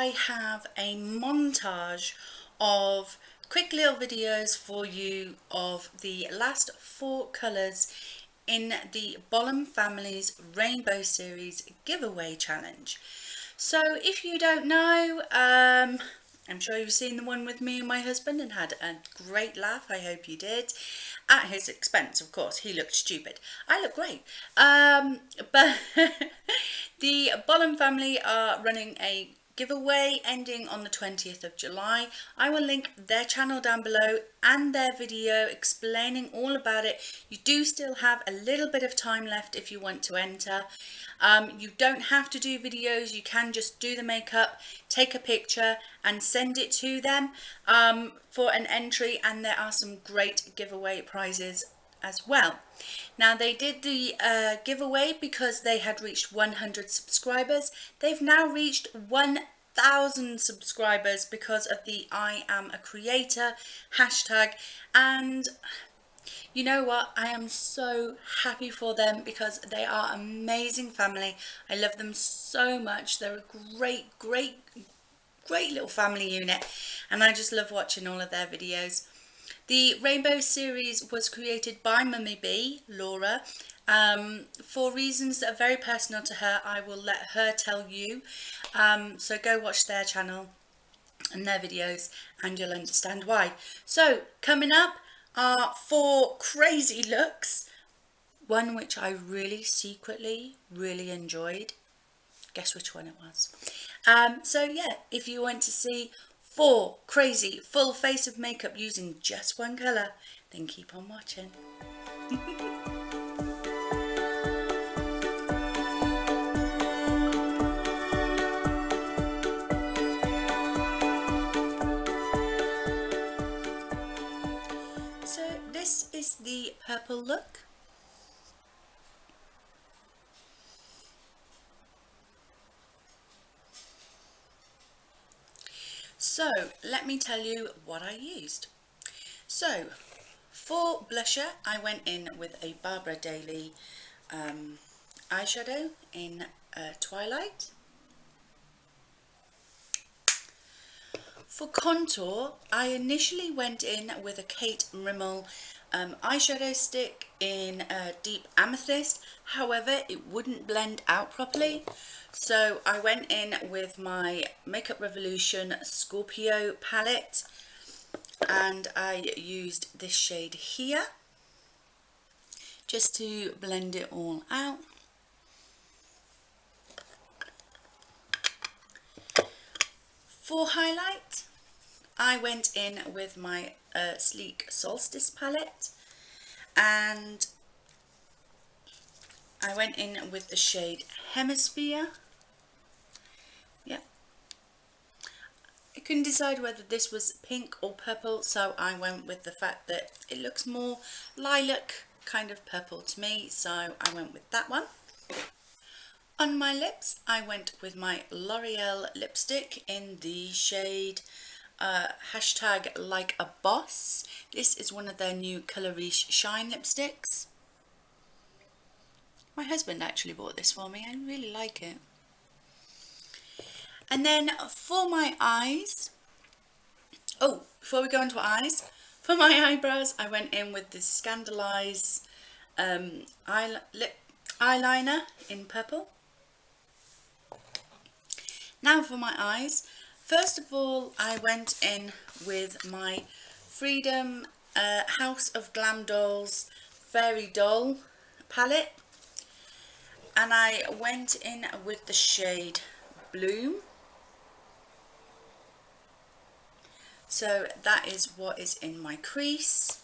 I have a montage of quick little videos for you of the last 4 colours in the Bolham Family's Rainbow Series giveaway challenge. So if you don't know, I'm sure you've seen the one with me and my husband and had a great laugh. I hope you did. At his expense, of course. He looked stupid. I look great. But the Bolham family are running a giveaway ending on the 20th of July. I will link their channel down below and their video explaining all about it. You do still have a little bit of time left if you want to enter. You don't have to do videos, you can just do the makeup, take a picture and send it to them for an entry, and there are some great giveaway prizes as well. Now they did the giveaway because they had reached 100 subscribers. They've now reached 1,000 subscribers because of the I am a creator hashtag, and you know what, I am so happy for them because they are amazing family. I love them so much. They're a great little family unit, and I just love watching all of their videos. The Rainbow series was created by Mummy B, Laura, for reasons that are very personal to her. I will let her tell you. So go watch their channel and their videos and you'll understand why. So coming up are 4 crazy looks. One which I really secretly really enjoyed. Guess which one it was. So yeah, if you want to see 4 crazy full face of makeup using just one colour, then keep on watching. So this is the purple look. So let me tell you what I used. So for blusher, I went in with a Barbara Daly eyeshadow in Twilight. For contour, I initially went in with a Kate Rimmel eyeshadow stick in Deep Amethyst. However, it wouldn't blend out properly. So I went in with my Makeup Revolution Scorpio palette and I used this shade here just to blend it all out. For highlight, I went in with my Sleek Solstice palette and I went in with the shade Hemisphere. Yep. I couldn't decide whether this was pink or purple, so I went with the fact that it looks more lilac kind of purple to me, so I went with that one. On my lips, I went with my L'Oreal lipstick in the shade hashtag Like a Boss. This is one of their new Colour Riche Shine lipsticks. My husband actually bought this for me. I really like it. And then for my eyes, oh, before we go into eyes, for my eyebrows, I went in with this Scandalise eyeliner in purple. Now for my eyes, first of all, I went in with my Freedom House of Glam Dolls Fairy Doll palette, and I went in with the shade Bloom. So that is what is in my crease.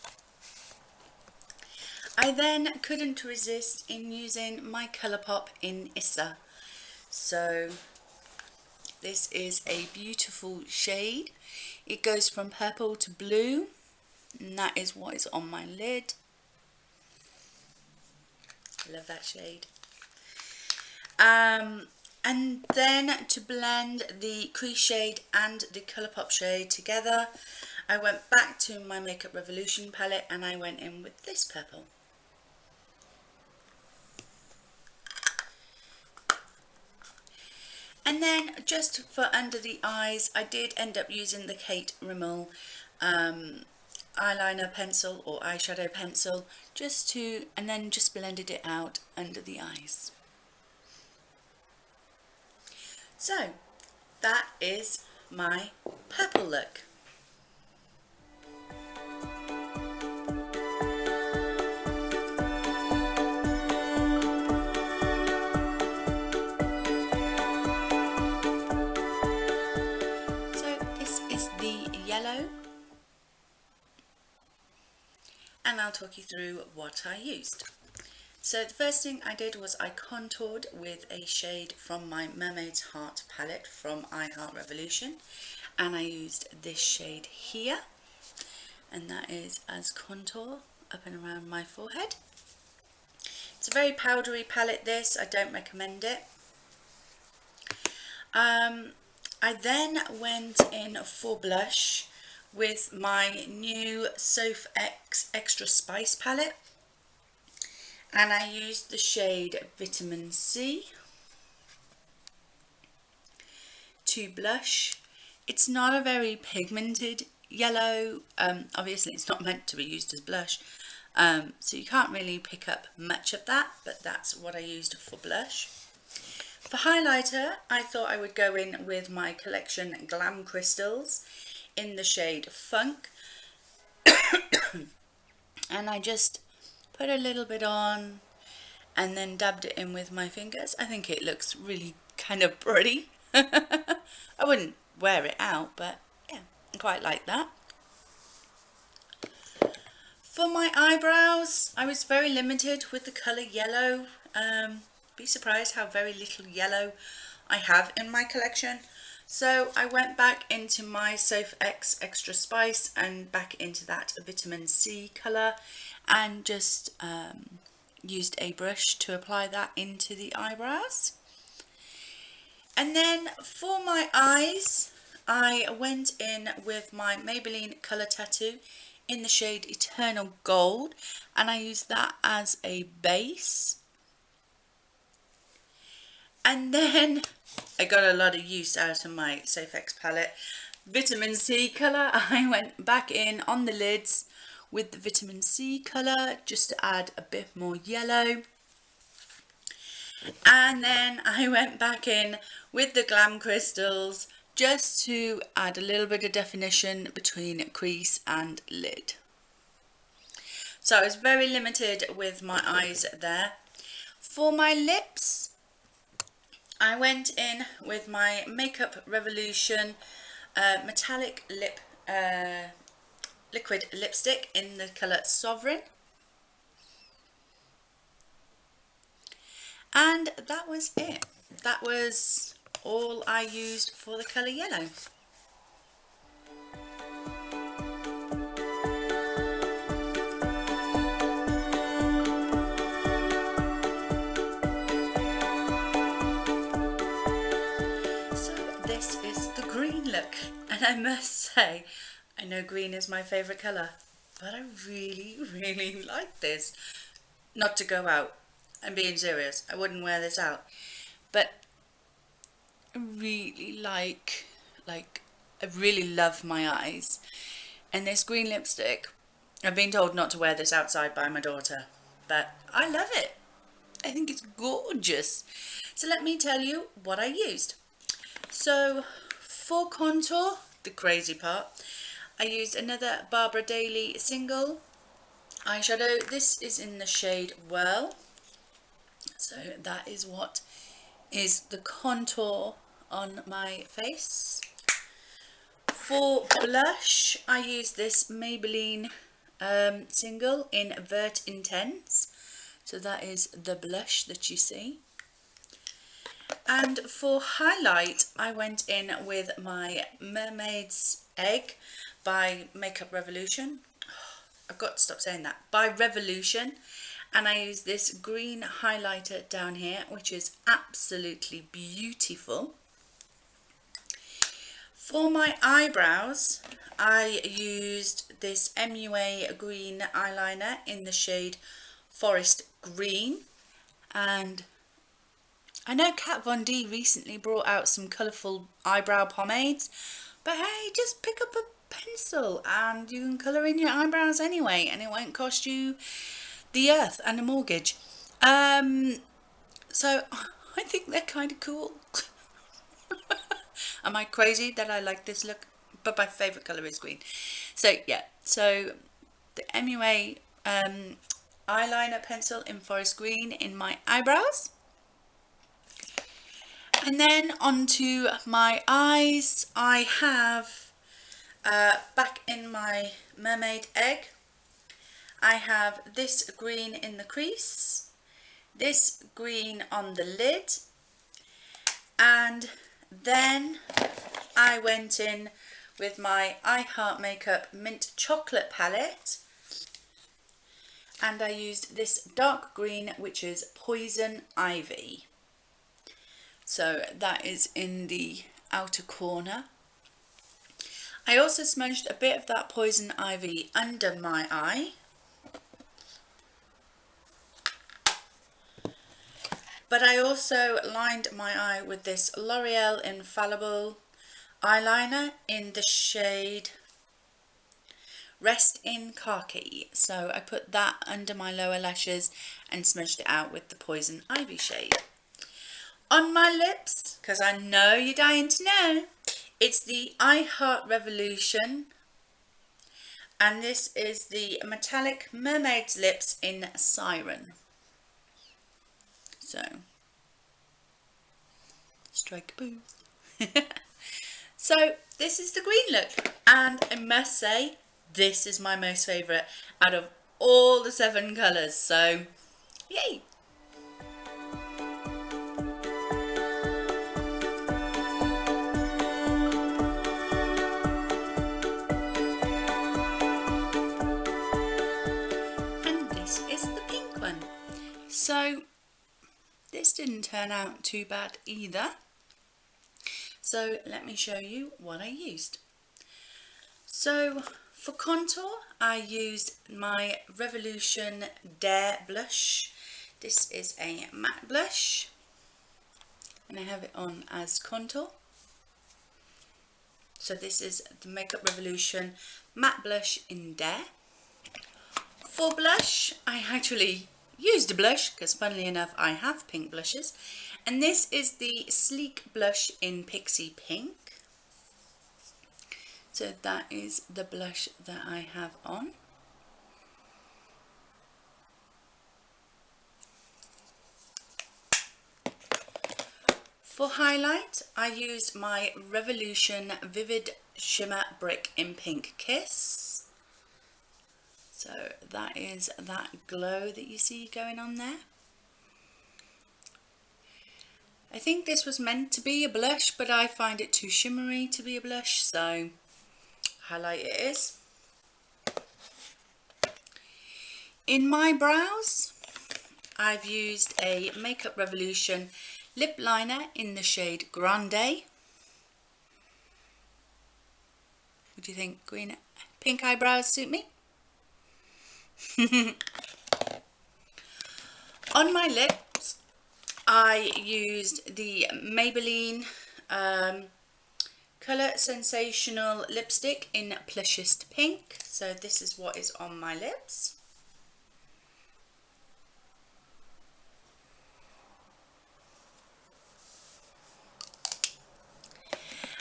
I then couldn't resist in using my Colourpop in Issa. So this is a beautiful shade. It goes from purple to blue, and that is what is on my lid. I love that shade. And then to blend the crease shade and the Colourpop shade together, I went back to my Makeup Revolution palette and I went in with this purple. And then just for under the eyes, I did end up using the Kate Rimmel eyeliner pencil or eyeshadow pencil, and then just blended it out under the eyes. So that is my purple look. So this is the yellow, and I'll talk you through what I used. So the first thing I did was I contoured with a shade from my Mermaid's Heart palette from I Heart Revolution, and I used this shade here, and that is as contour up and around my forehead. It's a very powdery palette this, I don't recommend it. I then went in for blush with my new Soph X Extra Spice palette, and I used the shade Vitamin C to blush. It's not a very pigmented yellow, obviously it's not meant to be used as blush, so you can't really pick up much of that, but that's what I used for blush. For highlighter, I thought I would go in with my collection Glam Crystals in the shade Funk, and I just put a little bit on and then dabbed it in with my fingers. I think it looks really kind of pretty. I wouldn't wear it out, but yeah, I quite like that. For my eyebrows, I was very limited with the colour yellow. Be surprised how very little yellow I have in my collection. So I went back into my Soph X Extra Spice and back into that Vitamin C colour, and just used a brush to apply that into the eyebrows. And then for my eyes, I went in with my Maybelline Colour Tattoo in the shade Eternal Gold, and I used that as a base. And then I got a lot of use out of my Soph X palette. Vitamin C colour, I went back in on the lids with the Vitamin C colour just to add a bit more yellow. And then I went back in with the Glam Crystals just to add a little bit of definition between crease and lid. So I was very limited with my eyes there. For my lips, I went in with my Makeup Revolution metallic lip liquid lipstick in the colour Sovereign. And that was it. That was all I used for the colour yellow. So this is the green look, and I must say, I know green is my favourite colour, but I really like this. Not to go out, I'm being serious, I wouldn't wear this out, but I really I really love my eyes, and this green lipstick, I've been told not to wear this outside by my daughter, but I love it. I think it's gorgeous. So let me tell you what I used. So for contour, the crazy part, I used another Barbara Daly single eyeshadow. This is in the shade Whirl. So that is what is the contour on my face. For blush, I used this Maybelline single in Vert Intense. So that is the blush that you see. And for highlight, I went in with my Mermaid's Egg by Makeup Revolution. I've got to stop saying that. By Revolution. And I use this green highlighter down here, which is absolutely beautiful. For my eyebrows, I used this MUA green eyeliner in the shade Forest Green, and I know Kat Von D recently brought out some colourful eyebrow pomades, but hey, just pick up a pencil and you can colour in your eyebrows anyway, and it won't cost you the earth and a mortgage. So I think they're kind of cool. Am I crazy that I like this look? But my favourite colour is green. So yeah, so the MUA eyeliner pencil in forest green in my eyebrows. And then onto my eyes, I have back in my mermaid egg, I have this green in the crease, this green on the lid, and then I went in with my I Heart Makeup Mint Chocolate palette, and I used this dark green, which is Poison Ivy. So that is in the outer corner. I also smudged a bit of that Poison Ivy under my eye. But I also lined my eye with this L'Oreal Infallible eyeliner in the shade Rest in Khaki. So I put that under my lower lashes and smudged it out with the Poison Ivy shade. On my lips, because I know you're dying to know, it's the I Heart Revolution, and this is the Metallic Mermaid's Lips in Siren. So, strike a pose. So this is the green look, and I must say this is my most favourite out of all the 7 colours, so yay! And this is the pink one. So this didn't turn out too bad either. So let me show you what I used. So for contour, I used my Revolution Dare blush. This is a matte blush, and I have it on as contour. So this is the Makeup Revolution matte blush in Dare. For blush, I actually used a blush because funnily enough I have pink blushes, and this is the Sleek blush in Pixie Pink. So that is the blush that I have on. For highlight, I used my Revolution Vivid Shimmer Brick in Pink Kiss. So that is that glow that you see going on there. I think this was meant to be a blush, but I find it too shimmery to be a blush, so highlight it is. In my brows, I've used a Makeup Revolution lip liner in the shade Grande. What do you think? Green, pink eyebrows suit me? On my lips, I used the Maybelline Colour Sensational lipstick in Plushest Pink. So this is what is on my lips.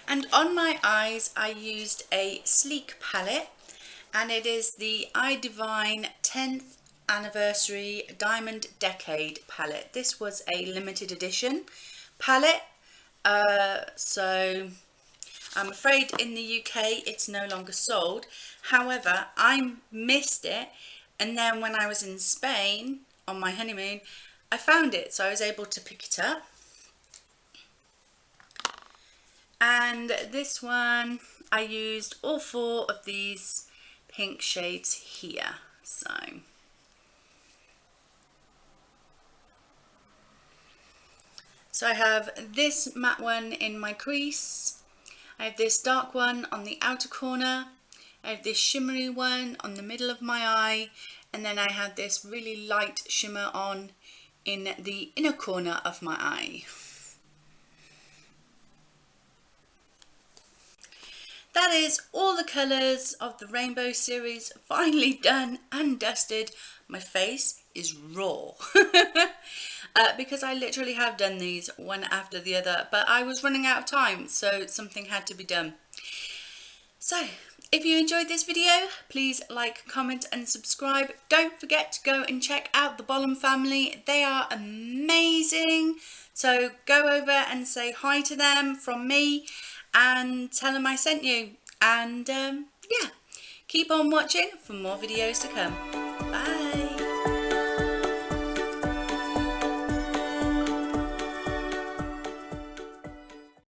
And on my eyes, I used a Sleek palette, and it is the I Divine 10th Anniversary Diamond Decade palette. This was a limited edition palette, so I'm afraid in the UK it's no longer sold. However, I missed it, and then when I was in Spain on my honeymoon, I found it, so I was able to pick it up. And this one, I used all 4 of these pink shades here. So I have this matte one in my crease, I have this dark one on the outer corner, I have this shimmery one on the middle of my eye, and then I have this really light shimmer on in the inner corner of my eye. That is all the colours of the rainbow series finally done and dusted. My face is raw because I literally have done these one after the other, but I was running out of time, so something had to be done. So if you enjoyed this video, please like, comment and subscribe. Don't forget to go and check out the Bolham family. They are amazing. So go over and say hi to them from me and tell them I sent you. And yeah, keep on watching for more videos to come.